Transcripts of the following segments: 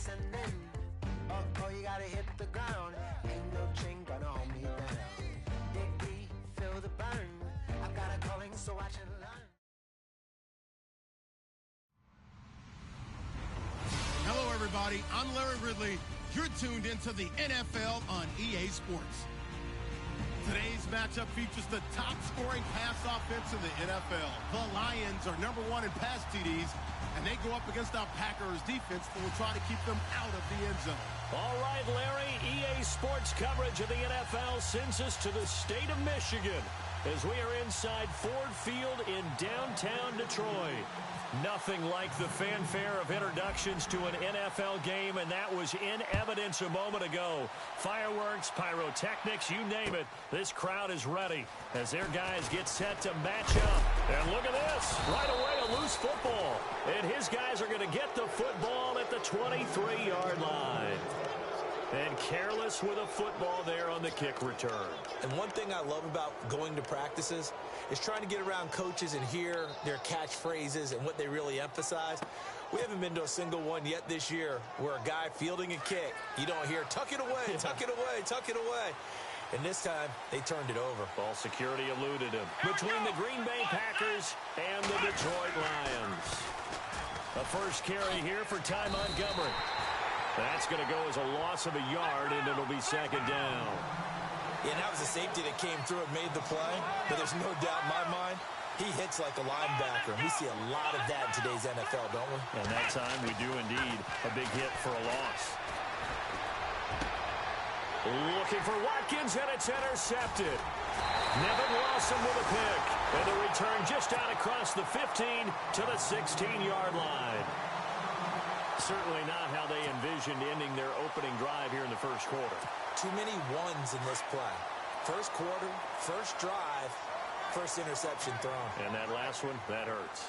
descending. Oh, you gotta hit the ground. Ain't no chain gonna hold me down. Dig deep, feel the burn. I've got a calling, so I should learn. Hello, everybody. I'm Larry Ridley. You're tuned into the NFL on EA Sports. Today's matchup features the top-scoring pass offense in the NFL. The Lions are #1 in pass TDs, and they go up against our Packers defense that will try to keep them out of the end zone. All right, Larry, EA Sports coverage of the NFL sends us to the state of Michigan as we are inside Ford Field in downtown Detroit. Nothing like the fanfare of introductions to an NFL game, and that was in evidence a moment ago. Fireworks, pyrotechnics, you name it. This crowd is ready as their guys get set to match up. And look at this. Right away, a loose football. And his guys are going to get the football at the 23-yard line. And careless with a football there on the kick return. And one thing I love about going to practices is trying to get around coaches and hear their catchphrases and what they really emphasize. We haven't been to a single one yet this year where a guy fielding a kick, you don't hear, tuck it away, tuck it away, tuck it away. And this time, they turned it over. Ball security eluded him. Between the Green Bay Packers and the Detroit Lions. The first carry here for Ty Montgomery. That's going to go as a loss of a yard, and it'll be second down. Yeah, that was a safety that came through and made the play, but there's no doubt in my mind, he hits like a linebacker. We see a lot of that in today's NFL, don't we? And that time we do indeed a big hit for a loss. Looking for Watkins, and it's intercepted. Nevin Lawson with a pick, and the return just out across the 15 to the 16-yard line. Certainly not how they envisioned ending their opening drive here in the first quarter. Too many ones in this play. First quarter, first drive, first interception thrown. And that last one, that hurts.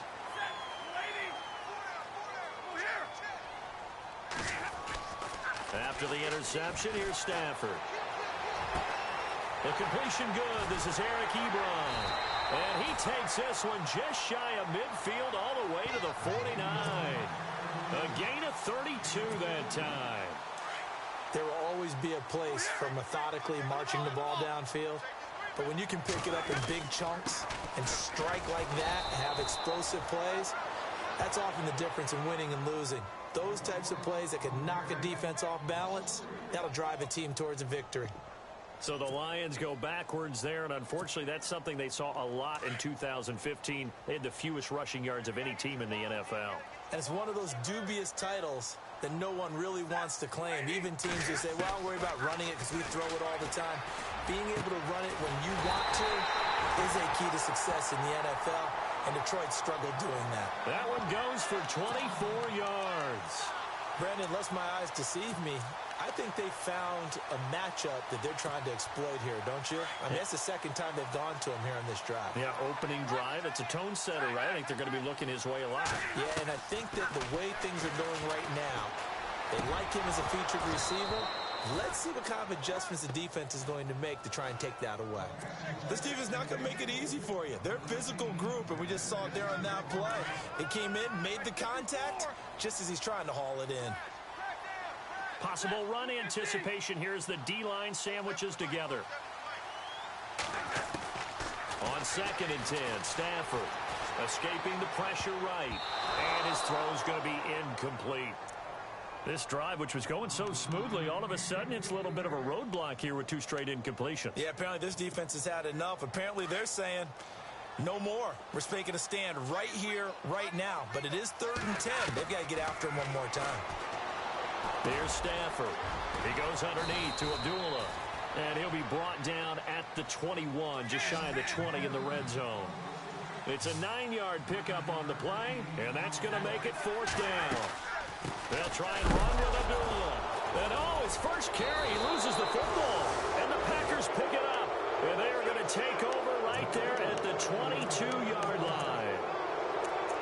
After the interception, here's Stafford. The completion good. This is Eric Ebron. And he takes this one just shy of midfield all the way to the 49. A gain of 32 that time. There will always be a place for methodically marching the ball downfield. But when you can pick it up in big chunks and strike like that, have explosive plays, that's often the difference in winning and losing. Those types of plays that can knock a defense off balance, that'll drive a team towards a victory. So the Lions go backwards there, and unfortunately that's something they saw a lot in 2015. They had the fewest rushing yards of any team in the NFL. And it's one of those dubious titles that no one really wants to claim. Even teams who say, well, I'll worry about running it because we throw it all the time. Being able to run it when you want to is a key to success in the NFL, and Detroit struggled doing that. That one goes for 24 yards. Brandon, unless my eyes deceive me, I think they found a matchup that they're trying to exploit here, don't you? I mean, that's the second time they've gone to him here in this drive. Yeah, opening drive. It's a tone setter, right? I think they're going to be looking his way a lot. Yeah, and I think that the way things are going right now, they like him as a featured receiver. Let's see what kind of adjustments the defense is going to make to try and take that away. This defense is not going to make it easy for you. They're a physical group, and we just saw it there on that play. It came in, made the contact, just as he's trying to haul it in. Possible run anticipation. Here's the D-line sandwiches together. On 2nd and 10, Stafford escaping the pressure right. And his throw's going to be incomplete. This drive, which was going so smoothly, all of a sudden it's a little bit of a roadblock here with 2 straight incompletions. Yeah, apparently this defense has had enough. Apparently they're saying no more. We're making a stand right here, right now. But it is 3rd and 10. They've got to get after him one more time. There's Stafford. He goes underneath to Abdullah. And he'll be brought down at the 21, just shy of the 20 in the red zone. It's a 9-yard pickup on the play, and that's going to make it 4th down. They'll try and run with Abdullah. And his first carry, he loses the football. And the Packers pick it up. And they are going to take over right there at the 22-yard line.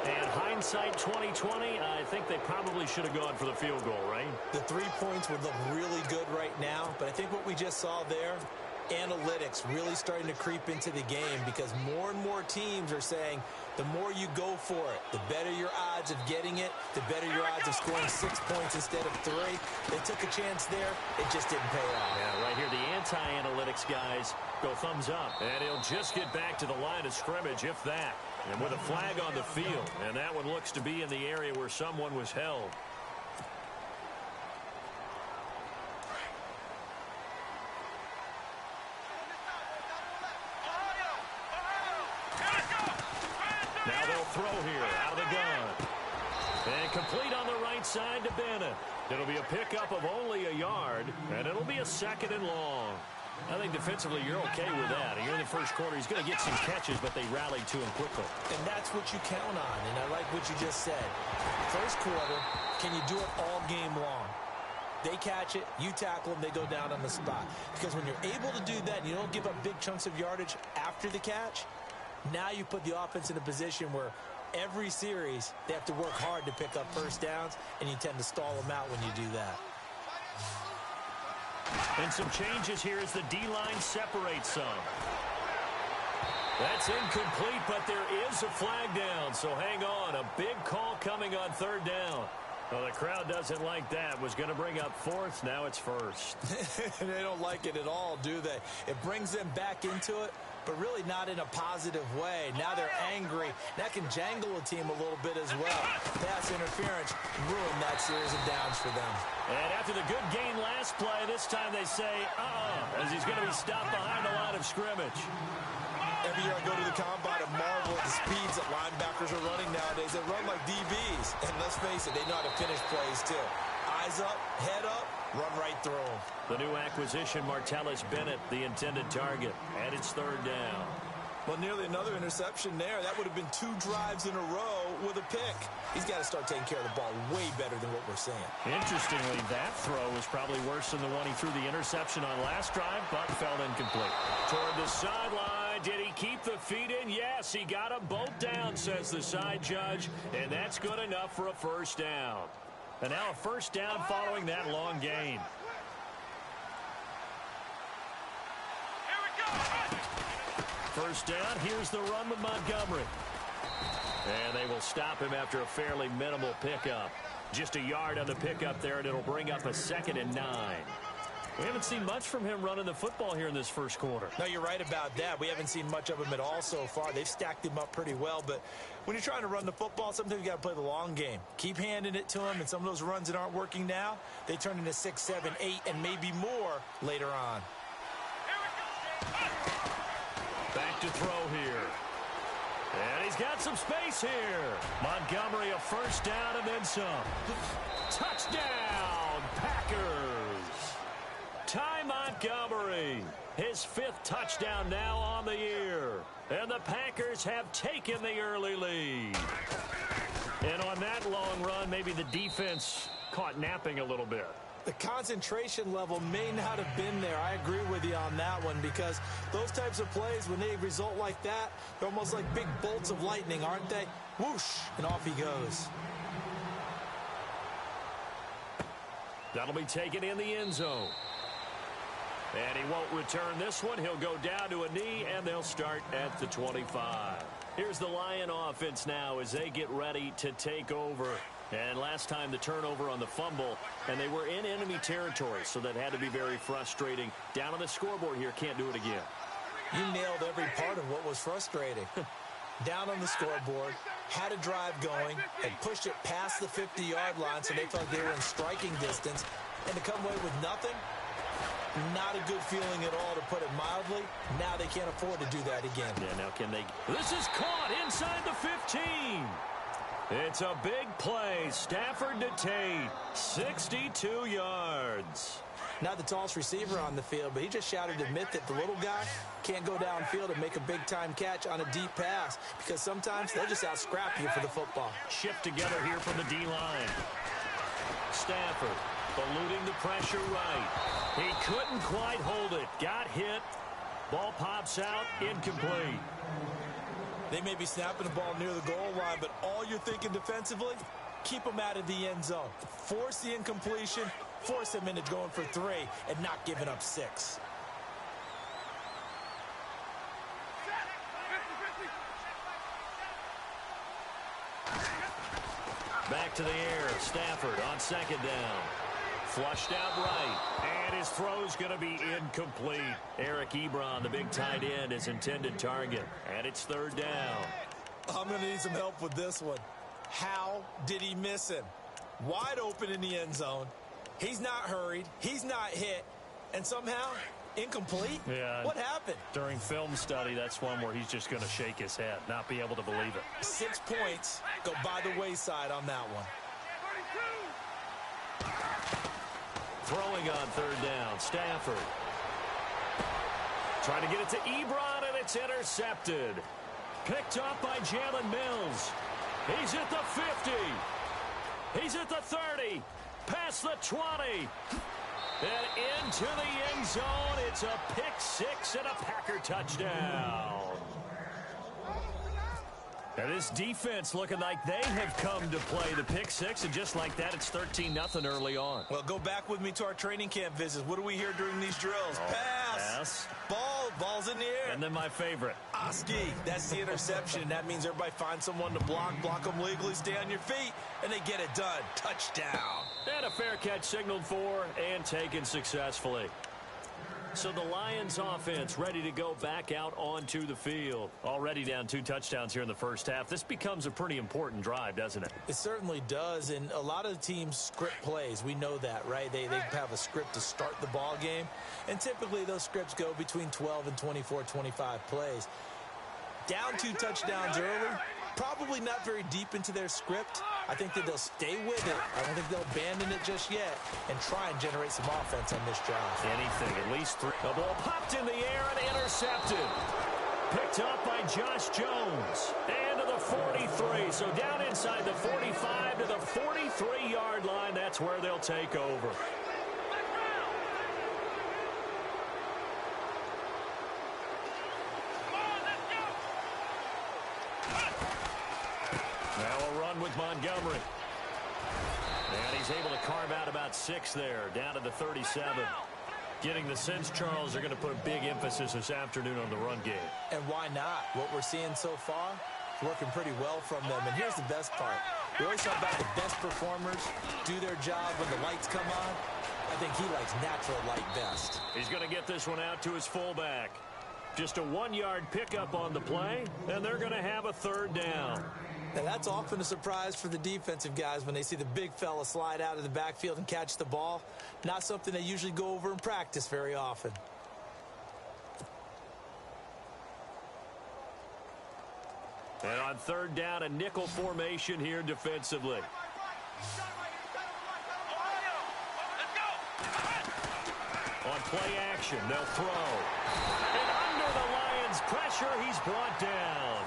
And hindsight 2020, I think they probably should have gone for the field goal, right? The 3 points would look really good right now, but I think what we just saw there, analytics really starting to creep into the game because more and more teams are saying the more you go for it, the better your odds of getting it, the better your odds of scoring 6 points instead of 3. They took a chance there. It just didn't pay off. Yeah, right here, the anti-analytics guys go thumbs up. And he'll just get back to the line of scrimmage, if that. And with a flag on the field. And that one looks to be in the area where someone was held. Now they'll throw here out of the gun. And complete on the right side to Bennett. It'll be a pickup of only a yard, and it'll be a 2nd and long. I think defensively you're okay with that. Here in the first quarter, he's going to get some catches, but they rallied to him quickly. And that's what you count on, and I like what you just said. First quarter, can you do it all game long? They catch it, you tackle them, they go down on the spot. Because when you're able to do that and you don't give up big chunks of yardage after the catch, now you put the offense in a position where every series they have to work hard to pick up first downs, and you tend to stall them out when you do that. And some changes here as the D-line separates some. That's incomplete, but there is a flag down, so hang on. A big call coming on 3rd down. Well, the crowd doesn't like that. Was going to bring up 4th. Now it's 1st. They don't like it at all, do they? It brings them back into it, but really not in a positive way. Now they're angry. That can jangle a team a little bit as well. Pass interference ruined that series of downs for them. And after the good gain last play, this time they say, as he's going to be stopped behind the line of scrimmage. Every year I go to the combine and marvel at the speeds that linebackers are running nowadays. They run like DBs. And let's face it, they know how to finish plays too. Eyes up, head up, run right through them. The new acquisition, Martellus Bennett, the intended target. And it's 3rd down. Well, nearly another interception there. That would have been 2 drives in a row with a pick. He's got to start taking care of the ball way better than what we're seeing. Interestingly, that throw was probably worse than the one he threw the interception on last drive, but fell incomplete. Toward the sideline. Did he keep the feet in? Yes, he got them both down, says the side judge, and that's good enough for a 1st down. And now a 1st down following that long gain. First down, here's the run with Montgomery. And they will stop him after a fairly minimal pickup. Just a yard on the pickup there, and it'll bring up a 2nd and 9. We haven't seen much from him running the football here in this first quarter. No, you're right about that. We haven't seen much of him at all so far. They've stacked him up pretty well, but when you're trying to run the football, sometimes you got to play the long game. Keep handing it to him, and some of those runs that aren't working now, they turn into 6, 7, 8, and maybe more later on. Back to throw here. And he's got some space here. Montgomery, a 1st down and then some. Touchdown, Packers. Ty Montgomery, his 5th touchdown now on the year. And the Packers have taken the early lead. And on that long run, maybe the defense caught napping a little bit. The concentration level may not have been there. I agree with you on that one because those types of plays, when they result like that, they're almost like big bolts of lightning, aren't they? Whoosh, and off he goes. That'll be taken in the end zone. And he won't return this one. He'll go down to a knee, and they'll start at the 25. Here's the Lion offense now as they get ready to take over. And last time the turnover on the fumble, and they were in enemy territory, so that had to be very frustrating. Down on the scoreboard here, can't do it again. You nailed every part of what was frustrating. Down on the scoreboard, had a drive going, and pushed it past the 50-yard line so they felt they were in striking distance, and to come away with nothing, not a good feeling at all, to put it mildly. Now they can't afford to do that again. Yeah, now can they? This is caught inside the 15. It's a big play. Stafford to Tate, 62 yards. Not the tallest receiver on the field, but he just shouted to admit that the little guy can't go downfield and make a big-time catch on a deep pass because sometimes they'll just out-scrap you for the football. Shift together here from the D-line. Stafford eluding the pressure right. He couldn't quite hold it. Got hit. Ball pops out. Incomplete. They may be snapping the ball near the goal line, but all you're thinking defensively, keep them out of the end zone. Force the incompletion, force them into going for 3, and not giving up 6. back to the air. Stafford on second down. Flushed out right. And his throw's going to be incomplete. Eric Ebron, the big tight end, his intended target. And it's third down. I'm going to need some help with this one. How did he miss him? Wide open in the end zone. He's not hurried. He's not hit. And somehow, incomplete? Yeah. What happened? During film study, that's one where he's just going to shake his head, not be able to believe it. 6 points go by the wayside on that one. Throwing on third down, Stafford. Trying to get it to Ebron, and it's intercepted. Picked up by Jalen Mills. He's at the 50. He's at the 30. Past the 20. And into the end zone. It's a pick six and a Packer touchdown. Now this defense looking like they have come to play the pick six, and just like that, it's 13-0 early on. Well, go back with me to our training camp visits. What do we hear during these drills? Pass. Ball's in the air. And then my favorite. Oski, that's the interception. That means everybody finds someone to block them legally, stay on your feet, and they get it done. Touchdown. And a fair catch signaled for and taken successfully. So the Lions offense ready to go back out onto the field. Already down 2 touchdowns here in the first half. This becomes a pretty important drive, doesn't it? It certainly does, and a lot of teams script plays. We know that, right? They have a script to start the ball game, and typically those scripts go between 12 and 24, 25 plays. Down 2 touchdowns early, probably not very deep into their script. I think that they'll stay with it. I don't think they'll abandon it just yet and try and generate some offense on this drive. Anything, at least 3. The ball popped in the air and intercepted. Picked up by Josh Jones. And to the 43. So down inside the 45 to the 43-yard line. That's where they'll take over. Now a run with Montgomery. And he's able to carve out about 6 there, down to the 37. Getting the sense, Charles, they're going to put a big emphasis this afternoon on the run game. And why not? What we're seeing so far is working pretty well from them. And here's the best part. We always talk about the best performers do their job when the lights come on. I think he likes natural light best. He's going to get this one out to his fullback. Just a 1-yard pickup on the play, and they're going to have a third down. And that's often a surprise for the defensive guys when they see the big fella slide out of the backfield and catch the ball. Not something they usually go over in practice very often. And on third down, a nickel formation here defensively. On play action, they'll throw. And under the Lions' pressure, he's brought down.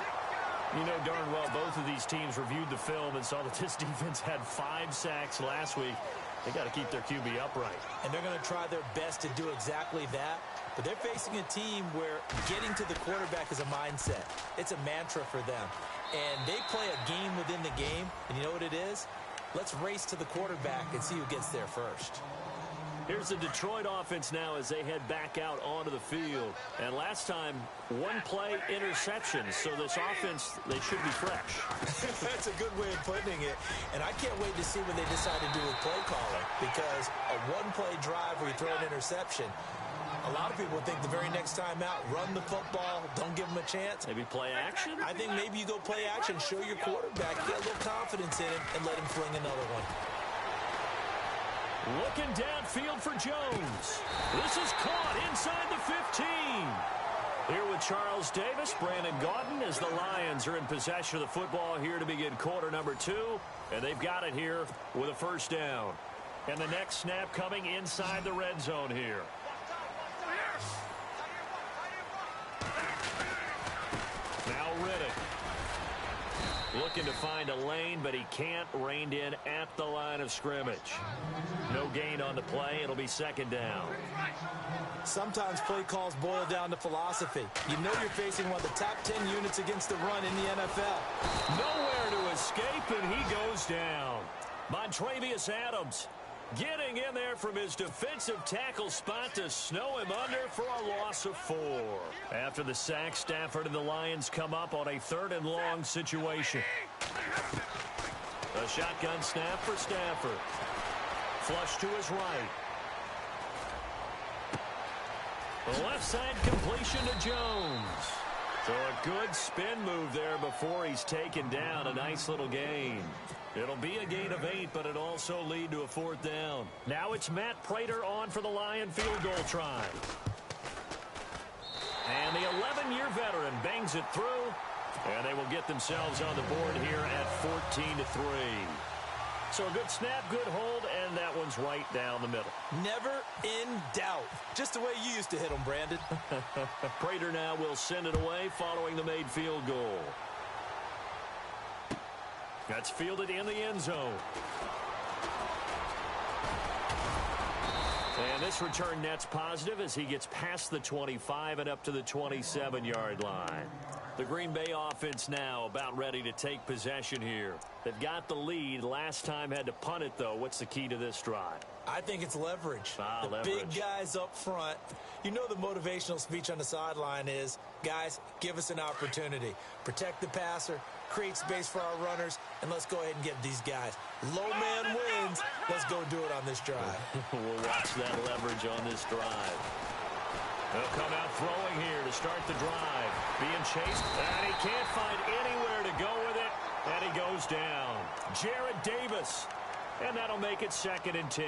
You know darn well both of these teams reviewed the film and saw that this defense had 5 sacks last week. They got to keep their QB upright. And they're going to try their best to do exactly that. But they're facing a team where getting to the quarterback is a mindset. It's a mantra for them. And they play a game within the game. And you know what it is? Let's race to the quarterback and see who gets there first. Here's the Detroit offense now as they head back out onto the field. And last time, 1-play interception. So this offense, they should be fresh. That's a good way of putting it. And I can't wait to see what they decide to do with play calling. Because a 1-play drive where you throw an interception, a lot of people think the very next time out, run the football, don't give them a chance. Maybe play action? I think maybe you go play action, show your quarterback, get a little confidence in him, and let him fling another one. Looking downfield for Jones. This is caught inside the 15. Here with Charles Davis, Brandon Gaudin, as the Lions are in possession of the football here to begin quarter number 2. And they've got it here with a first down. And the next snap coming inside the red zone here. Now Riddick. Looking to find a lane, but he can't. Reined in at the line of scrimmage. No gain on the play. It'll be second down. Sometimes play calls boil down to philosophy. You know you're facing one of the top 10 units against the run in the NFL. Nowhere to escape, and he goes down. Montravius Adams getting in there from his defensive tackle spot to snow him under for a loss of 4. After the sack, Stafford and the Lions come up on a 3rd and long situation. A shotgun snap for Stafford. Flush to his right. The left side completion to Jones. So a good spin move there before he's taken down. A nice little gain. It'll be a gain of 8, but it also lead to a 4th down. Now it's Matt Prater on for the Lion field goal try. And the 11-year veteran bangs it through. And they will get themselves on the board here at 14-3. So a good snap, good hold, and that one's right down the middle. Never in doubt. Just the way you used to hit them, Brandon. Prater now will send it away following the made field goal. That's fielded in the end zone. And this return net's positive as he gets past the 25 and up to the 27-yard line. The Green Bay offense now about ready to take possession here. They've got the lead. Last time had to punt it, though. What's the key to this drive? I think it's leverage. Leverage. Big guys up front. You know the motivational speech on the sideline is, guys, give us an opportunity. Protect the passer, create space for our runners, and let's go ahead and get these guys. Low man wins. Let's go do it on this drive. We'll watch that leverage on this drive. They'll come out throwing here to start the drive. Being chased, and he can't find anywhere to go with it, and he goes down. Jared Davis, and that'll make it 2nd and 10.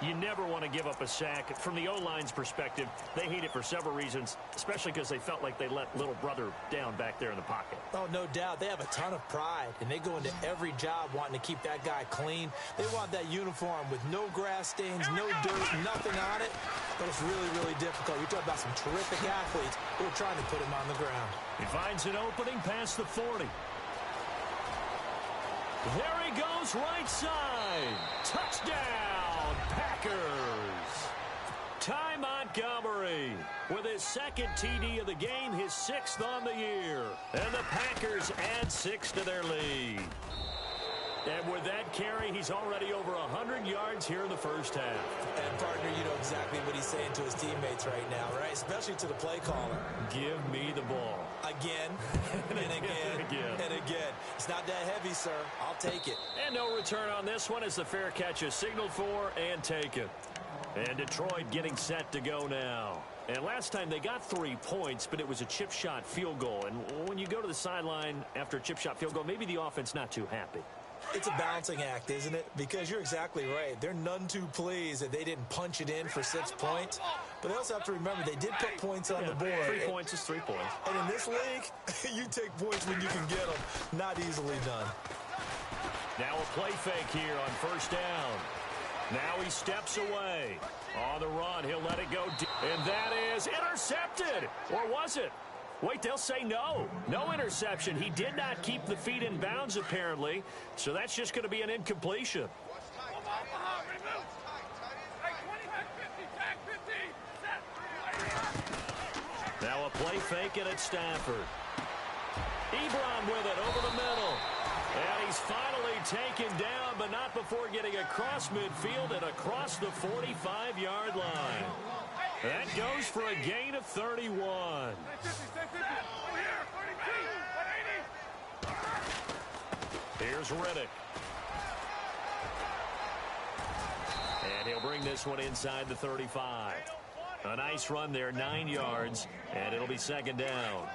You never want to give up a sack. From the O-line's perspective, they hate it for several reasons, especially because they felt like they let little brother down back there in the pocket. Oh, no doubt. They have a ton of pride, and they go into every job wanting to keep that guy clean. They want that uniform with no grass stains, no dirt, nothing on it. But it's really, really difficult. You're talking about some terrific athletes who are trying to put him on the ground. He finds an opening past the 40. There he goes, right side. Touchdown, Packers. Ty Montgomery with his 2nd TD of the game, his 6th on the year. And the Packers add 6 to their lead. And with that carry, he's already over 100 yards here in the first half. And, partner, you know exactly what he's saying to his teammates right now, right? Especially to the play caller. Give me the ball. Again, and again, and again. It's not that heavy, sir. I'll take it. And no return on this one as the fair catch is signaled for and taken. And Detroit getting set to go now. And last time they got 3 points, but it was a chip shot field goal. And when you go to the sideline after a chip shot field goal, maybe the offense not too happy. It's a balancing act, isn't it? Because you're exactly right. They're none too pleased that they didn't punch it in for 6 points. But they also have to remember they did put points on the board. 3 points is 3 points. And in this league, you take points when you can get them. Not easily done. Now a play fake here on 1st down. Now he steps away. On the run, he'll let it go. And that is intercepted. Or was it? Wait, they'll say no. No interception. He did not keep the feet in bounds, apparently. So that's just going to be an incompletion. Now a play fake it at Stafford. Ebron with it over the middle. And he's finally taken down, but not before getting across midfield and across the 45-yard line. That goes for a gain of 31. Here's Riddick. And he'll bring this one inside the 35. A nice run there, 9 yards, and it'll be 2nd down.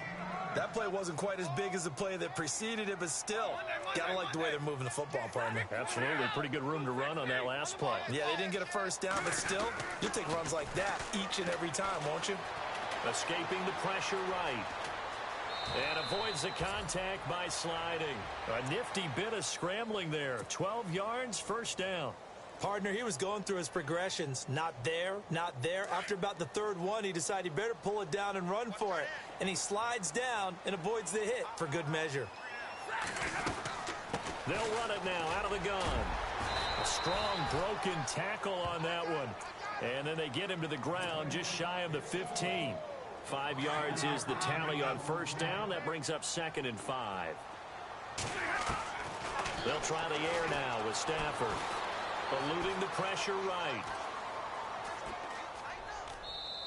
That play wasn't quite as big as the play that preceded it, but still, gotta like the way they're moving the football, partner. Absolutely. Pretty good room to run on that last play. Yeah, they didn't get a 1st down, but still, you'll take runs like that each and every time, won't you? Escaping the pressure right. And avoids the contact by sliding. A nifty bit of scrambling there. 12 yards, 1st down. Partner, he was going through his progressions. Not there, not there. After about the 3rd one, he decided he better pull it down and run for it. And he slides down and avoids the hit for good measure. They'll run it now out of the gun. A strong broken tackle on that one. And then they get him to the ground just shy of the 15. 5 yards is the tally on 1st down. That brings up 2nd and 5. They'll try the air now with Stafford. Eluding the pressure right.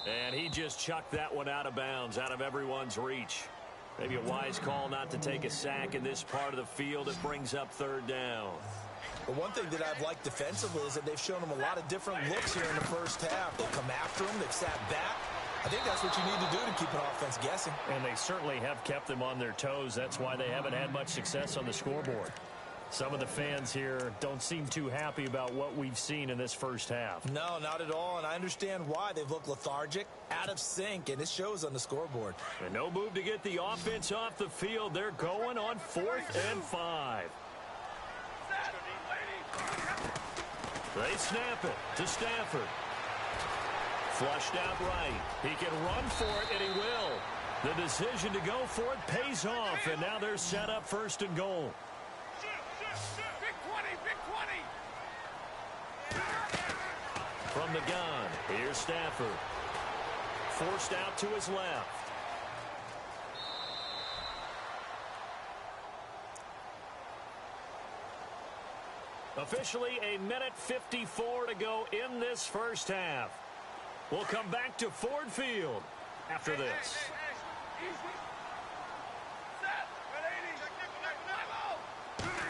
And he just chucked that one out of bounds, out of everyone's reach. Maybe a wise call not to take a sack in this part of the field. It brings up third down. The one thing that I've liked defensively is that they've shown them a lot of different looks here in the first half. They've come after them. They've sat back. I think that's what you need to do to keep an offense guessing. And they certainly have kept them on their toes. That's why they haven't had much success on the scoreboard. Some of the fans here don't seem too happy about what we've seen in this first half. No, not at all, and I understand why. They've looked lethargic, out of sync, and it shows on the scoreboard. And no move to get the offense off the field. They're going on 4th and 5. They snap it to Stafford. Flushed out right. He can run for it, and he will. The decision to go for it pays off, and now they're set up 1st and goal. From the gun, here's Stafford. Forced out to his left. Officially a minute 54 to go in this first half. We'll come back to Ford Field after this.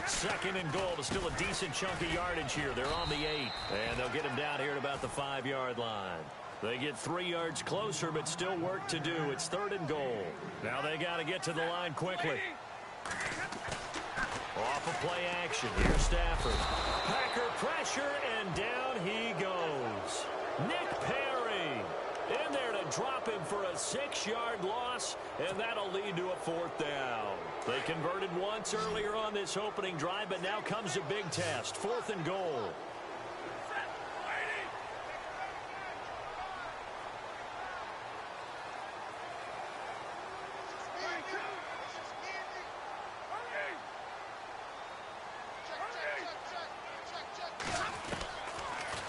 2nd and goal, but still a decent chunk of yardage here. They're on the 8, and they'll get him down here at about the 5-yard line. They get 3 yards closer, but still work to do. It's 3rd and goal. Now they got to get to the line quickly. Off of play action. Here's Stafford. Packer pressure, and down he goes. Nick Perry in there to drop him for a 6-yard loss, and that'll lead to a 4th down. They converted once earlier on this opening drive, but now comes a big test. 4th and goal.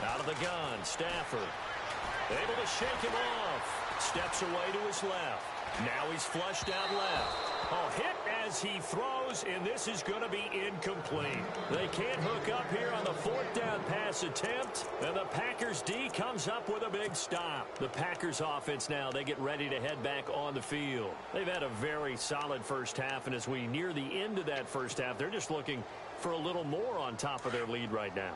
Out of the gun, Stafford. Able to shake him off. Steps away to his left. Now he's flushed out left. Oh, hit as he throws, and this is going to be incomplete. They can't hook up here on the 4th down pass attempt, and the Packers D comes up with a big stop. The Packers offense now, they get ready to head back on the field. They've had a very solid first half, and as we near the end of that first half, they're just looking for a little more on top of their lead right now.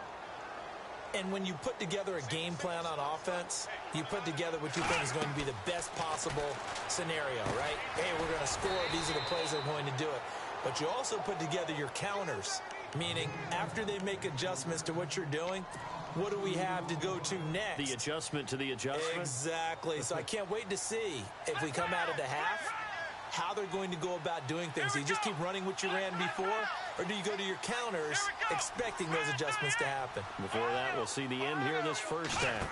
And when you put together a game plan on offense, you put together what you think is going to be the best possible scenario, right? Hey, we're going to score. These are the plays that are going to do it. But you also put together your counters, meaning after they make adjustments to what you're doing, what do we have to go to next? The adjustment to the adjustment? Exactly. So I can't wait to see if we come out of the half, how they're going to go about doing things. Do you just keep running what you ran before, or do you go to your counters expecting those adjustments to happen? Before that, we'll see the end here in this first half.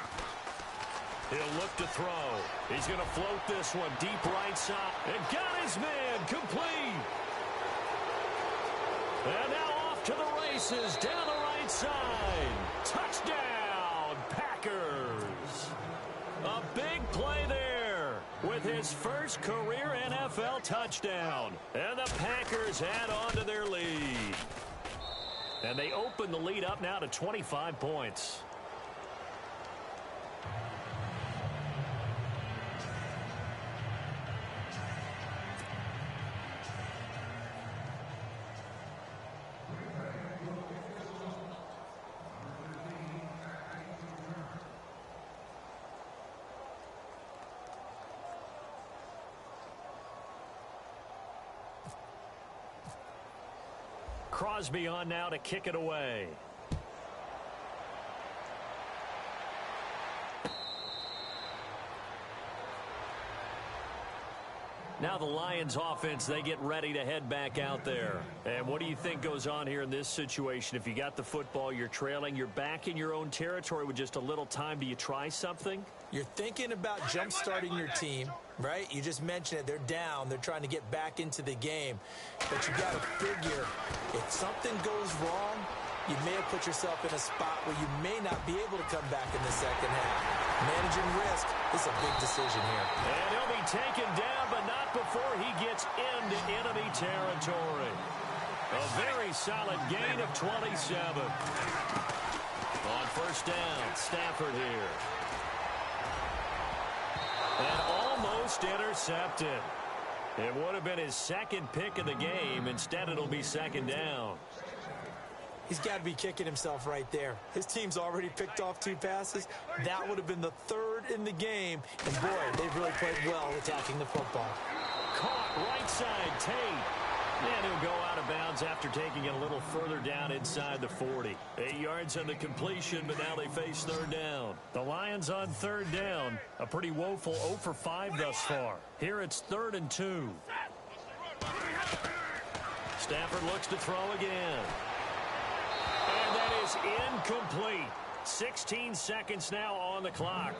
He'll look to throw. He's going to float this one deep right side. And got his man complete. And now off to the races down the right side. Touchdown, Packers. A big play there with his first career NFL touchdown. And the Packers add on to their lead. And they open the lead up now to 25 points. Crosby on now to kick it away. Now the Lions offense, they get ready to head back out there. And what do you think goes on here in this situation? If you got the football, you're trailing, you're back in your own territory with just a little time. Do you try something? You're thinking about jump-starting your team, right? You just mentioned it. They're down. They're trying to get back into the game. But you got to figure, if something goes wrong, you may have put yourself in a spot where you may not be able to come back in the second half. Managing risk is a big decision here. And he'll be taken down, but not before he gets into enemy territory. A very solid gain of 27. On first down, Stafford here. And almost intercepted. It would have been his second pick of the game. Instead, it'll be second down. He's got to be kicking himself right there. His team's already picked off 2 passes. That would have been the 3rd in the game. And, boy, they've really played well attacking the football. Caught right side, Tate. And he'll go out of bounds after taking it a little further down inside the 40. 8 yards on the completion, but now they face 3rd down. The Lions on 3rd down. A pretty woeful 0 for 5 thus far. Here it's 3rd and 2. Stafford looks to throw again. And that is incomplete. 16 seconds now on the clock.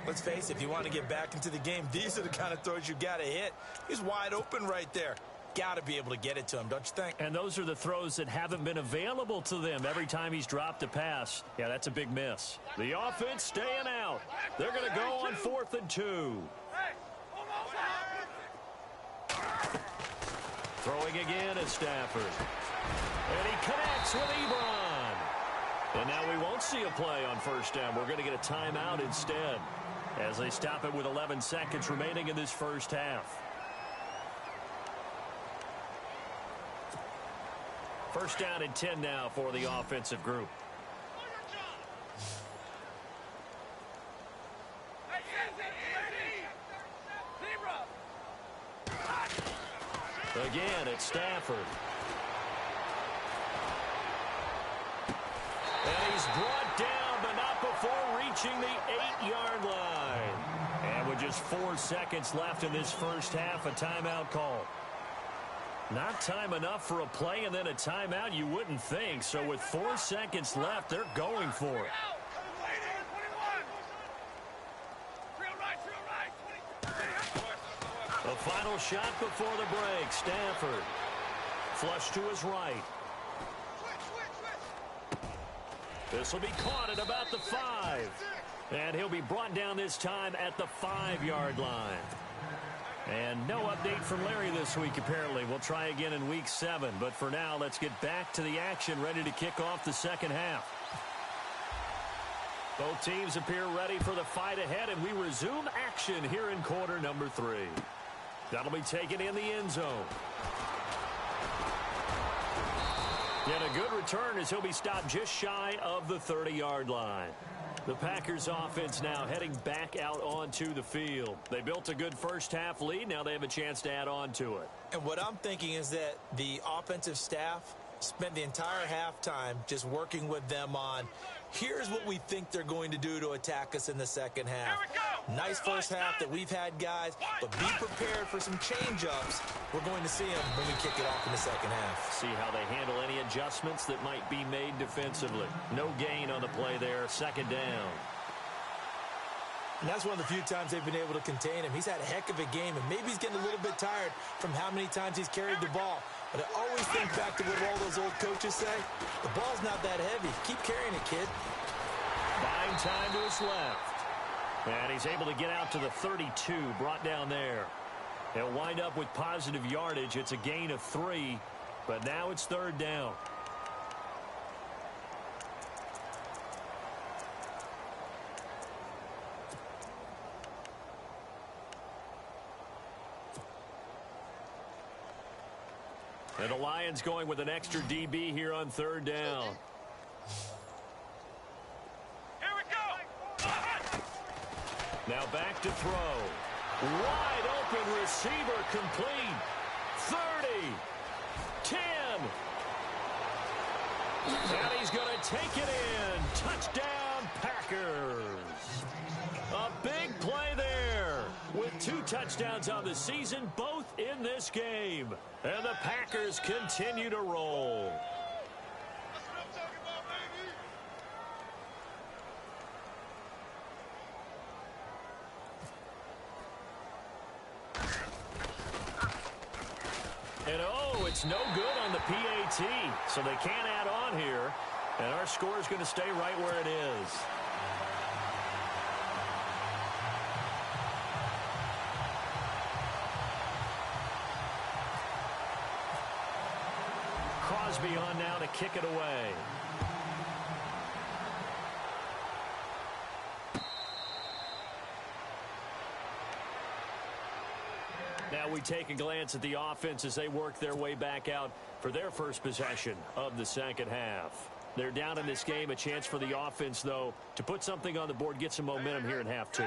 Let's face it, if you want to get back into the game, these are the kind of throws you got to hit. He's wide open right there. Got to be able to get it to him, don't you think? And those are the throws that haven't been available to them every time he's dropped a pass. Yeah, that's a big miss. The offense staying out. They're going to go on 4th and 2. Throwing again is Stafford. And he connects with Ebron. And now we won't see a play on 1st down. We're going to get a timeout instead as they stop it with 11 seconds remaining in this first half. 1st down and 10 now for the offensive group. Again, it's Stafford. And he's brought down, but not before reaching the 8-yard line. And with just 4 seconds left in this first half, a timeout call. Not time enough for a play and then a timeout, you wouldn't think. So with 4 seconds left, they're going for it. The final shot before the break. Stafford. Flush to his right. This will be caught at about the 5. And he'll be brought down this time at the 5-yard line. And no update from Larry this week, apparently. We'll try again in week 7. But for now, let's get back to the action, ready to kick off the second half. Both teams appear ready for the fight ahead, and we resume action here in quarter number 3. That'll be taken in the end zone. And a good return as he'll be stopped just shy of the 30-yard line. The Packers offense now heading back out onto the field. They built a good first half lead. Now they have a chance to add on to it. And what I'm thinking is that the offensive staff spent the entire halftime just working with them on, here's what we think they're going to do to attack us in the second half. Nice first half that we've had, guys, but be prepared for some change-ups. We're going to see them when we kick it off in the second half. See how they handle any adjustments that might be made defensively. No gain on the play there, second down. And that's one of the few times they've been able to contain him. He's had a heck of a game, and maybe he's getting a little bit tired from how many times he's carried the ball. But I always think back to what all those old coaches say. The ball's not that heavy. Keep carrying it, kid. Buying time to his left. And he's able to get out to the 32, brought down there. He'll wind up with positive yardage. It's a gain of 3, but now it's 3rd down. And the Lions going with an extra DB here on 3rd down. Here we go. Now back to throw. Wide open receiver complete. 30. 10. And he's going to take it in. Touchdown, Packers. A big play there with 2 touchdowns on the season, both in this game. And the Packers continue to roll. That's what I'm talking about, baby. And oh, it's no good on the PAT, so they can't add on here. And our score is going to stay right where it is. Crosby on now to kick it away. Now we take a glance at the offense as they work their way back out for their first possession of the second half. They're down in this game. A chance for the offense, though, to put something on the board, get some momentum here in half two.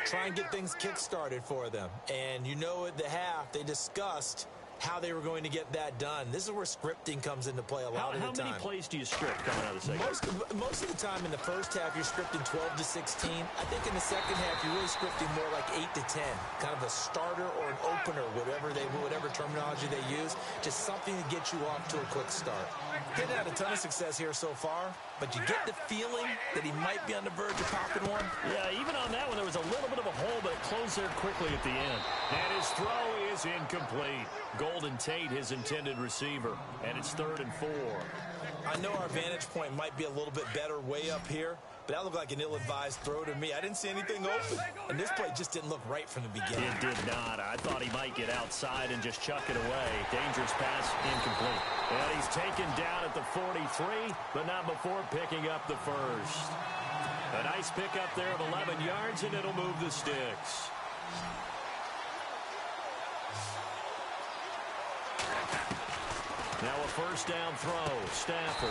Try and get things kick-started for them. And you know at the half, they discussed how they were going to get that done. This is where scripting comes into play a lot of the time. How many plays do you script coming out of the second? Most of the time in the first half, you're scripting 12 to 16. I think in the second half, you're really scripting more like 8 to 10. Kind of a starter or an opener, whatever terminology they use. Just something to get you off to a quick start. Getting had a ton of success here so far, but you get the feeling that he might be on the verge of popping one. Yeah, even on that one, there was a little bit of a hole, but it closed there quickly at the end. And his throw is incomplete. Golden Tate, his intended receiver, and it's 3rd and 4. I know our vantage point might be a little bit better way up here, but that looked like an ill-advised throw to me. I didn't see anything open, and this play just didn't look right from the beginning. It did not. I thought he might get outside and just chuck it away. Dangerous pass, incomplete. And he's taken down at the 43, but not before picking up the first. A nice pickup there of 11 yards, and it'll move the sticks. Now a first down throw. Stafford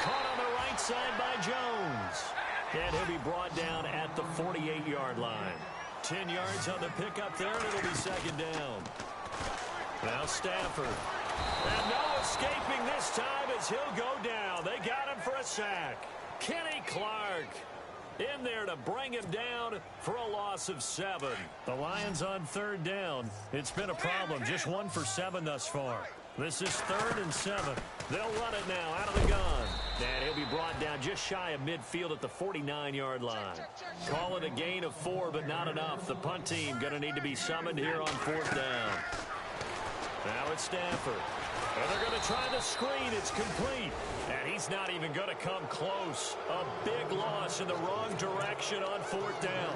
caught on the right side by Jones. And he'll be brought down at the 48-yard line. 10 yards on the pickup there, and it'll be second down. Now Stafford. And no escaping this time as he'll go down. They got him for a sack. Kenny Clark in there to bring him down for a loss of 7. The Lions on 3rd down. It's been a problem. Just 1 for 7 thus far. This is 3rd and 7. They'll run it now out of the gun. And he'll be brought down just shy of midfield at the 49-yard line. Call it a gain of 4, but not enough. The punt team going to need to be summoned here on 4th down. Now it's Stafford. And they're going to try the screen. It's complete. And he's not even going to come close. A big loss in the wrong direction on 4th down.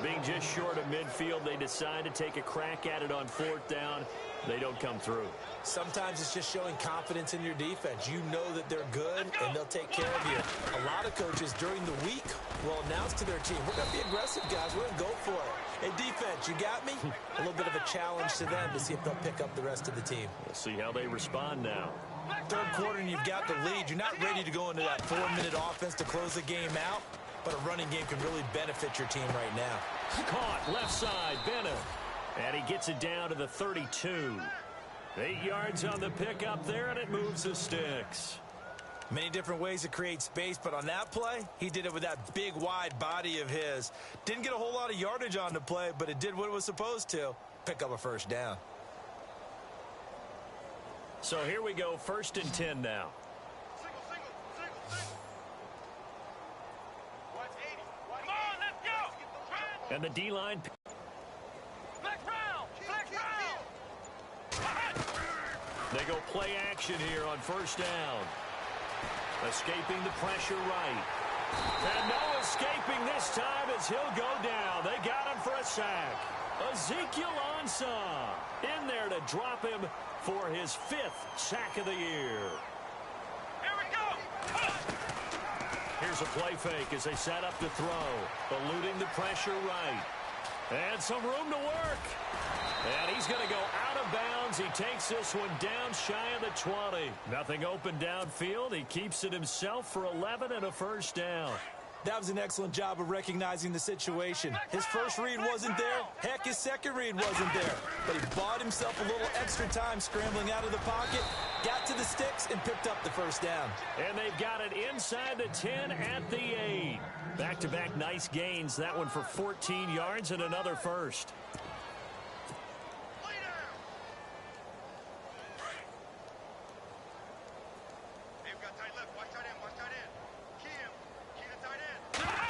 Being just short of midfield, they decide to take a crack at it on 4th down. They don't come through. Sometimes it's just showing confidence in your defense. You know that they're good, and they'll take care of you. A lot of coaches during the week will announce to their team, we're going to be aggressive, guys. We're going to go for it. Hey, defense, you got me? A little bit of a challenge to them to see if they'll pick up the rest of the team. We'll see how they respond now. 3rd quarter, and you've got the lead. You're not ready to go into that 4-minute offense to close the game out, but a running game can really benefit your team right now. Caught left side, Bennett. And he gets it down to the 32. 8 yards on the pickup there, and it moves the sticks. Many different ways to create space, but on that play, he did it with that big, wide body of his. Didn't get a whole lot of yardage on the play, but it did what it was supposed to. Pick up a first down. So here we go, 1st and 10 now. Single. Watch 80. Come on, let's go. And the D-line. Flex round. They go play action here on 1st down. Escaping the pressure right. And no escaping this time as he'll go down. They got him for a sack. Ezekiel Ansah in there to drop him for his 5th sack of the year. Here we go. Here's a play fake as they set up to throw. Eluding the pressure right. And some room to work. And he's going to go out of bounds. He takes this one down shy of the 20. Nothing open downfield. He keeps it himself for 11 and a first down. That was an excellent job of recognizing the situation. His first read wasn't there. Heck, his second read wasn't there. But he bought himself a little extra time scrambling out of the pocket, got to the sticks, and picked up the first down. And they've got it inside the 10 at the 8. Back-to-back nice gains. That one for 14 yards and another first.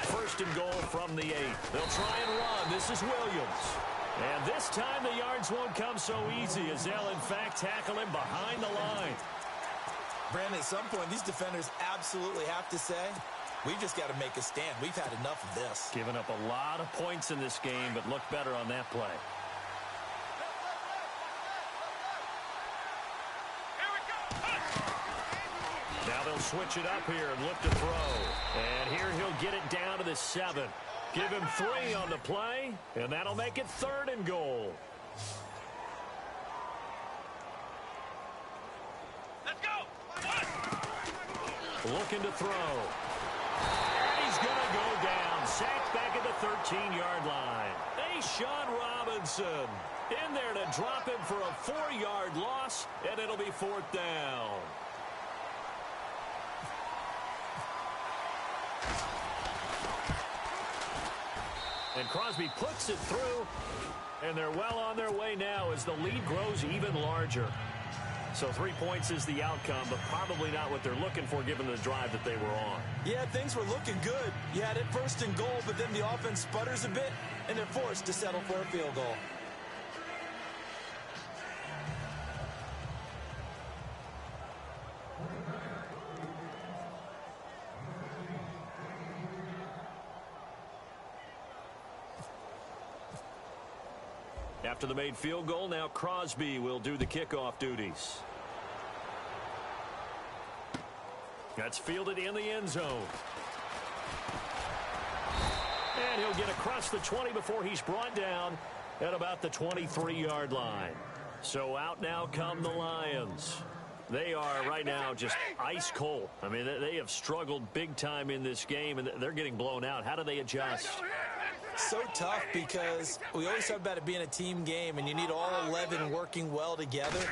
First and goal from the 8. They'll try and run. This is Williams. And this time the yards won't come so easy as they'll, in fact, tackle him behind the line. Brandon, at some point, these defenders absolutely have to say, we've just got to make a stand. We've had enough of this. Giving up a lot of points in this game, but look better on that play. Now they'll switch it up here and look to throw. And here he'll get it down to the 7. Give him 3 on the play, and that'll make it 3rd and goal. looking to throw. And he's going to go down. Sacked back at the 13-yard line. Sean Robinson in there to drop him for a 4-yard loss, and it'll be 4th down. And Crosby puts it through, and they're well on their way now as the lead grows even larger. So 3 points is the outcome, but probably not what they're looking for given the drive that they were on. Yeah, things were looking good. You had it 1st and goal, but then the offense sputters a bit, and they're forced to settle for a field goal. After the made field goal, now Crosby will do the kickoff duties. That's fielded in the end zone. And he'll get across the 20 before he's brought down at about the 23-yard line. So out now come the Lions. They are right now just ice cold. I mean, they have struggled big time in this game, and they're getting blown out. How do they adjust? So tough because we always talk about it being a team game, and you need all 11 working well together.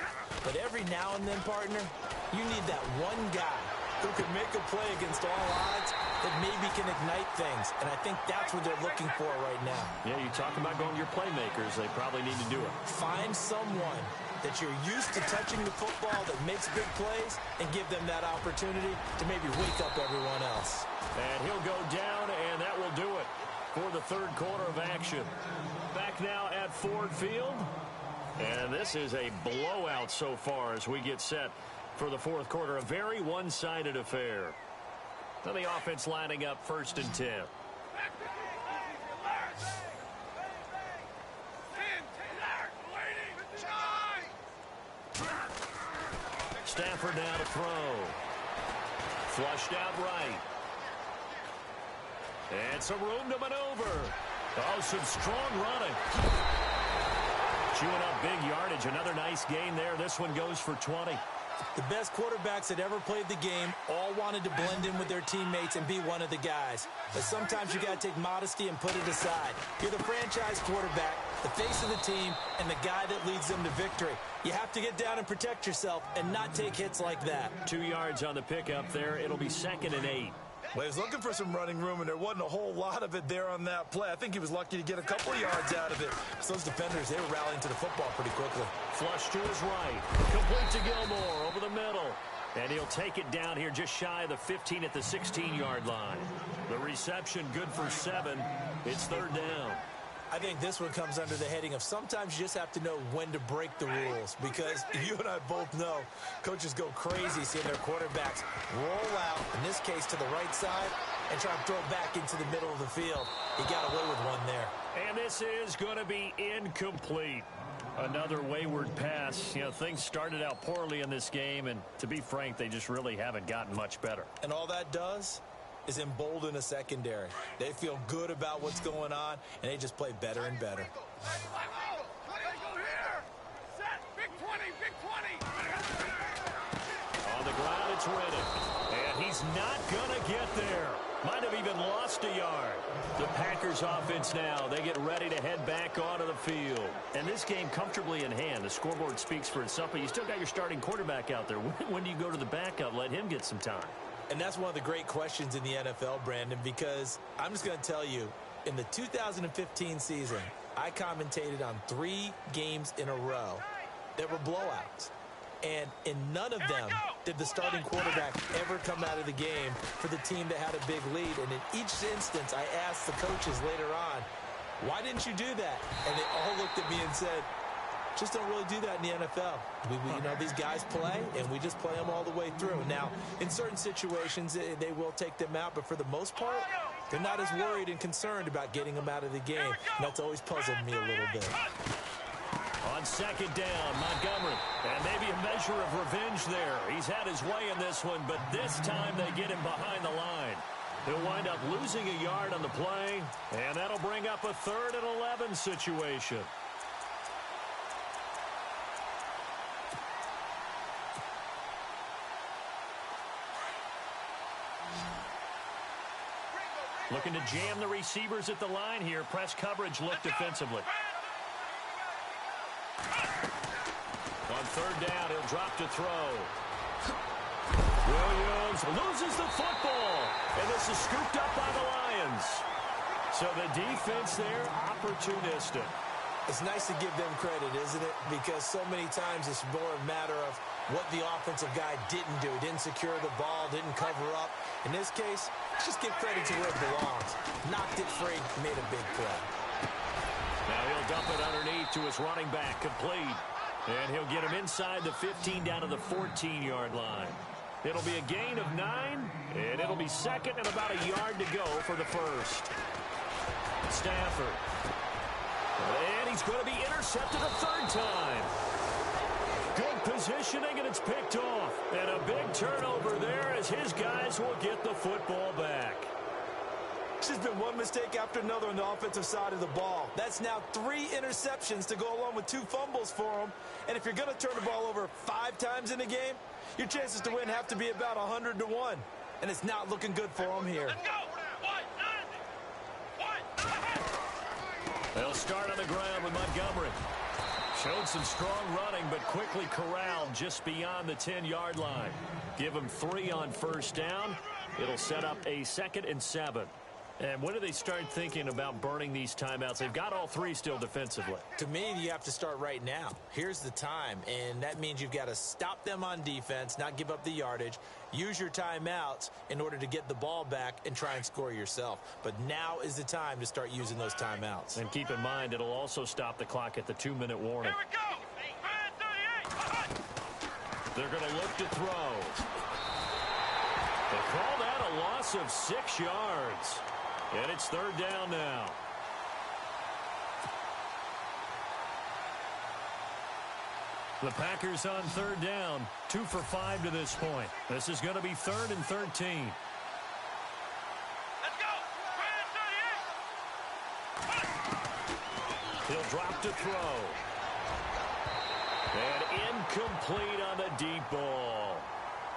But every now and then, partner, you need that one guy who can make a play against all odds that maybe can ignite things. And I think that's what they're looking for right now. Yeah, you talk about going to your playmakers. They probably need to do it. Find someone that you're used to touching the football that makes big plays and give them that opportunity to maybe wake up everyone else. And he'll go down, and that will do it for the 3rd quarter of action. Back now at Ford Field. And this is a blowout so far as we get set for the 4th quarter. A very one-sided affair. Now the offense lining up 1st and 10. Stafford now to throw. Flushed out right. And some room to maneuver. Oh, some strong running. Chewing up big yardage. Another nice gain there. This one goes for 20. The best quarterbacks that ever played the game all wanted to blend in with their teammates and be one of the guys. But sometimes you got to take modesty and put it aside. You're the franchise quarterback, the face of the team, and the guy that leads them to victory. You have to get down and protect yourself and not take hits like that. 2 yards on the pickup there. It'll be 2nd and 8. Well, he was looking for some running room, and there wasn't a whole lot of it there on that play. I think he was lucky to get a couple of yards out of it. So those defenders, they were rallying to the football pretty quickly. Flush to his right. Complete to Gilmore over the middle. And he'll take it down here just shy of the 15 at the 16-yard line. The reception good for 7. It's 3rd down. I think this one comes under the heading of sometimes you just have to know when to break the rules, because you and I both know coaches go crazy seeing their quarterbacks roll out, in this case to the right side, and try to throw it back into the middle of the field. He got away with one there. And this is going to be incomplete. Another wayward pass. You know, things started out poorly in this game, and to be frank, they just really haven't gotten much better. And all that does is embolden a secondary. They feel good about what's going on, and they just play better and better. On the ground, it's Riddick. And he's not going to get there. Might have even lost a yard. The Packers offense now, they get ready to head back onto the field. And this game comfortably in hand. The scoreboard speaks for itself, but you still got your starting quarterback out there. When do you go to the backup? Let him get some time. And that's one of the great questions in the NFL, Brandon, because I'm just going to tell you, in the 2015 season, I commentated on 3 games in a row that were blowouts. And in none of them did the starting quarterback ever come out of the game for the team that had a big lead. And in each instance, I asked the coaches later on, why didn't you do that? And they all looked at me and said, just don't really do that in the NFL. You know, these guys play, and we just play them all the way through. Now, in certain situations, they will take them out, but for the most part, they're not as worried and concerned about getting them out of the game. And that's always puzzled me a little bit. On 2nd down, Montgomery. And maybe a measure of revenge there. He's had his way in this one, but this time they get him behind the line. He'll wind up losing a yard on the play, and that'll bring up a 3rd and 11 situation. Looking to jam the receivers at the line here. Press coverage look defensively. On third down, he'll drop to throw. Williams loses the football. And this is scooped up by the Lions. So the defense there, opportunistic. It's nice to give them credit, isn't it? Because so many times it's more a matter of what the offensive guy didn't do. Didn't secure the ball, didn't cover up. In this case, let's just give credit to where it belongs. Knocked it free, made a big play. Now he'll dump it underneath to his running back, complete. And he'll get him inside the 15 down to the 14-yard line. It'll be a gain of 9, and it'll be second and about a yard to go for the first. Stafford. And he's going to be intercepted a third time. Good positioning, and it's picked off. And a big turnover there as his guys will get the football back. There's been one mistake after another on the offensive side of the ball. That's now 3 interceptions to go along with 2 fumbles for him. And if you're going to turn the ball over 5 times in a game, your chances to win have to be about 100 to 1. And it's not looking good for him here. Let's go. They'll start on the ground with Montgomery. Showed some strong running, but quickly corralled just beyond the 10-yard line. Give him 3 on first down. It'll set up a 2nd and 7. And when do they start thinking about burning these timeouts? They've got all 3 still defensively. To me, you have to start right now. Here's the time, and that means you've got to stop them on defense, not give up the yardage, use your timeouts in order to get the ball back and try and score yourself. But now is the time to start using those timeouts. And keep in mind, it'll also stop the clock at the 2-minute warning. Here we go. 38. They're going to look to throw. They call that a loss of 6 yards. And it's third down now. The Packers on third down, 2 for 5 to this point. This is going to be 3rd and 13. Let's go. 38. He'll drop to throw. And incomplete on the deep ball.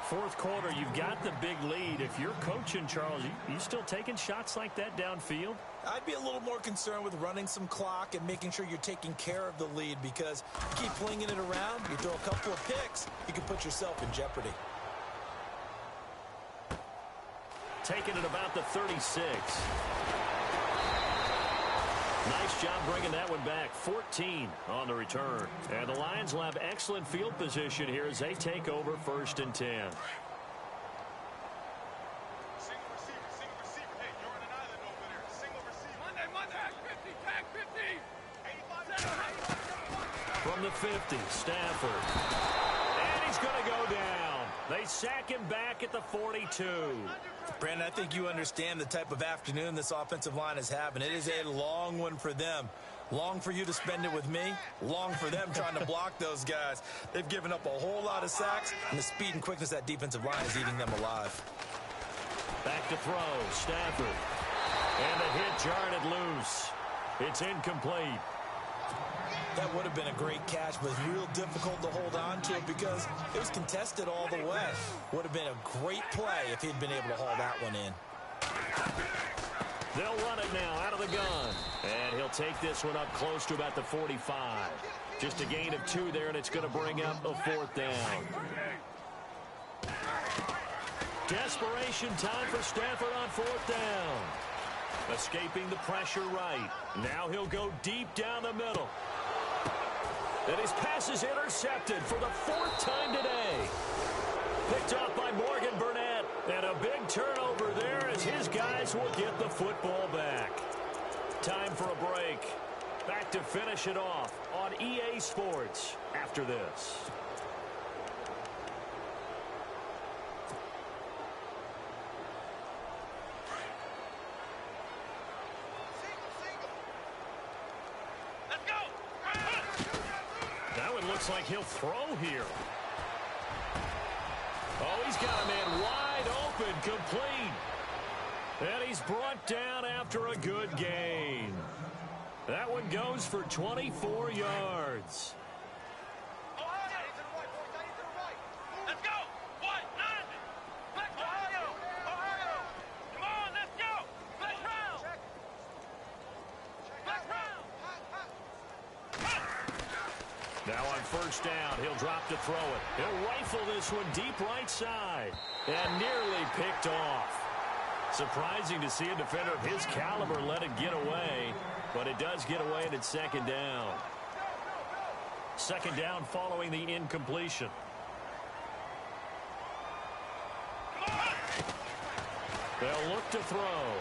Fourth quarter, you've got the big lead. If you're coaching, Charles, you still taking shots like that downfield? I'd be a little more concerned with running some clock and making sure you're taking care of the lead, because you keep flinging it around, you throw a couple of picks, you can put yourself in jeopardy. Taking it about the 36. Nice job bringing that one back. 14 on the return. And the Lions will have excellent field position here as they take over 1st and 10. Single receiver. Hey, you're on an island over there. Single receiver. Monday. Tag 50. From the 50, Stafford. And he's going to go down. They sack him back at the 42. Brandon, I think you understand the type of afternoon this offensive line is having. It is a long one for them. Long for you to spend it with me. Long for them trying to block those guys. They've given up a whole lot of sacks, and the speed and quickness of that defensive line is eating them alive. Back to throw, Stafford. And the hit jarred it loose. It's incomplete. That would have been a great catch, but real difficult to hold on to it because it was contested all the way. Would have been a great play if he'd been able to haul that one in. They'll run it now out of the gun. And he'll take this one up close to about the 45. Just a gain of 2 there, and it's going to bring up a 4th down. Desperation time for Stafford on 4th down. Escaping the pressure right. Now he'll go deep down the middle. And his pass is intercepted for the 4th time today. Picked off by Morgan Burnett. And a big turnover there as his guys will get the football back. Time for a break. Back to finish it off on EA Sports after this. Looks like he'll throw here. Oh, he's got a man wide open, complete. And he's brought down after a good gain. That one goes for 24 yards. Let's go. What? 90. Let's go. Ohio. Come on, let's go. Let's run. Now on first down, he'll drop to throw it. He'll rifle this one deep right side. And nearly picked off. Surprising to see a defender of his caliber let it get away. But it does get away, and it's second down. Second down following the incompletion. They'll look to throw.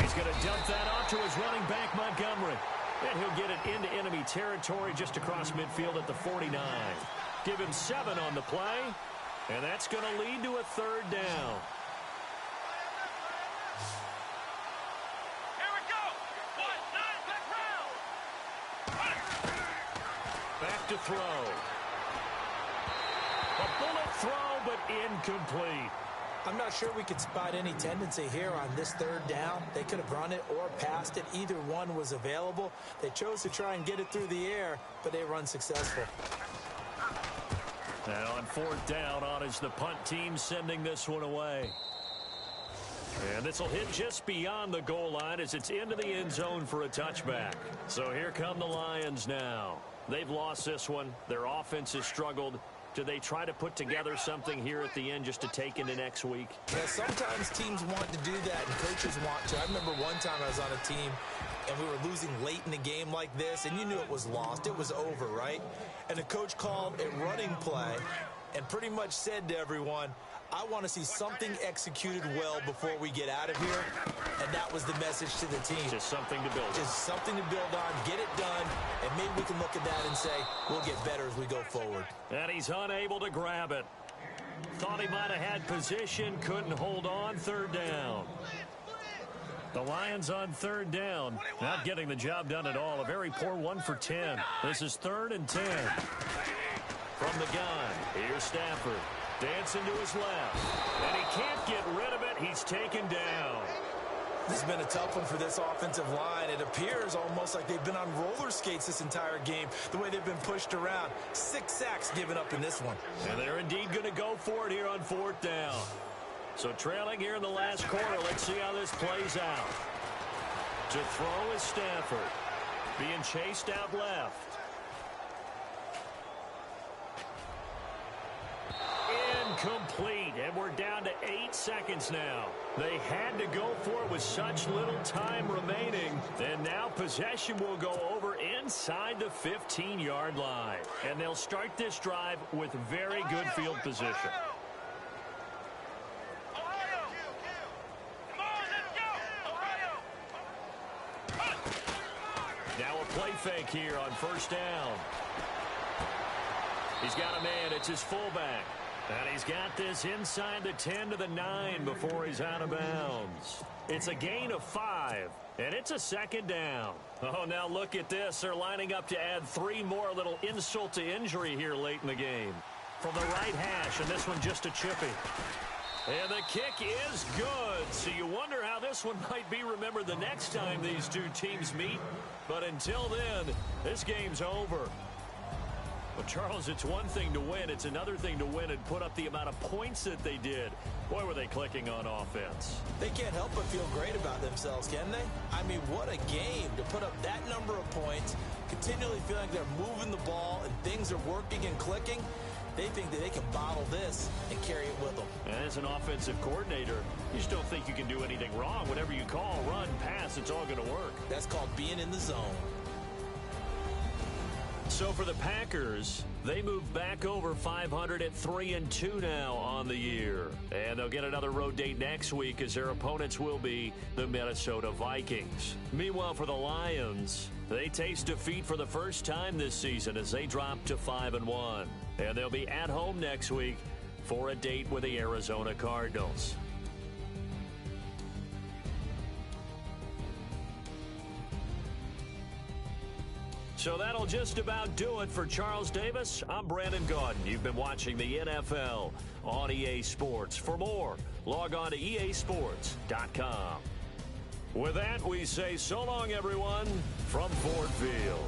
He's going to dump that off to his running back, Montgomery. And he'll get it into enemy territory just across midfield at the 49. Give him 7 on the play. And that's going to lead to a third down. Here we go. 1-9, Back to throw. A bullet throw, but incomplete. I'm not sure we could spot any tendency here on this third down. They could have run it or passed it. Either one was available. They chose to try and get it through the air, but they were unsuccessful. And on fourth down, on is the punt team sending this one away. And this will hit just beyond the goal line as it's into the end zone for a touchback. So here come the Lions now. They've lost this one. Their offense has struggled. Do they try to put together something here at the end just to take into next week? Yeah, sometimes teams want to do that and coaches want to. I remember one time I was on a team and we were losing late in the game like this, and you knew it was lost. It was over, right? And the coach called a running play and pretty much said to everyone, I want to see something executed well before we get out of here. And that was the message to the team. Just something to build on. Just something to build on, get it done, and maybe we can look at that and say, we'll get better as we go forward. And he's unable to grab it. Thought he might have had position, couldn't hold on, third down. The Lions on third down, not getting the job done at all. A very poor 1 for 10. This is 3rd and 10. From the gun, here's Stafford. Dancing to his left. And he can't get rid of it. He's taken down. This has been a tough one for this offensive line. It appears almost like they've been on roller skates this entire game, the way they've been pushed around. 6 sacks given up in this one. And they're indeed going to go for it here on fourth down. So trailing here in the last quarter, let's see how this plays out. To throw is Stafford. Being chased out left. Incomplete, and we're down to 8 seconds now. They had to go for it with such little time remaining, and now possession will go over inside the 15-yard line. And they'll start this drive with very good field position. Now a play fake here on first down. He's got a man, it's his fullback. And he's got this inside the 10 to the 9 before he's out of bounds. It's a gain of 5, and it's a second down. Oh, now look at this. They're lining up to add 3 more, a little insult to injury here late in the game. From the right hash, and this one just a chippy. And the kick is good. So you wonder how this one might be remembered the next time these two teams meet. But until then, this game's over. Well, Charles, it's one thing to win. It's another thing to win and put up the amount of points that they did. Boy, were they clicking on offense. They can't help but feel great about themselves, can they? I mean, what a game to put up that number of points, continually feeling like they're moving the ball and things are working and clicking. They think that they can bottle this and carry it with them. And as an offensive coordinator, you just don't think you can do anything wrong. Whatever you call, run, pass, it's all going to work. That's called being in the zone. So for the Packers, they move back over 500 at 3-2 now on the year. And they'll get another road date next week as their opponents will be the Minnesota Vikings. Meanwhile, for the Lions, they taste defeat for the first time this season as they drop to 5-1. And they'll be at home next week for a date with the Arizona Cardinals. So that'll just about do it for Charles Davis. I'm Brandon Gaudin. You've been watching the NFL on EA Sports. For more, log on to easports.com. With that, we say so long, everyone, from Ford Field.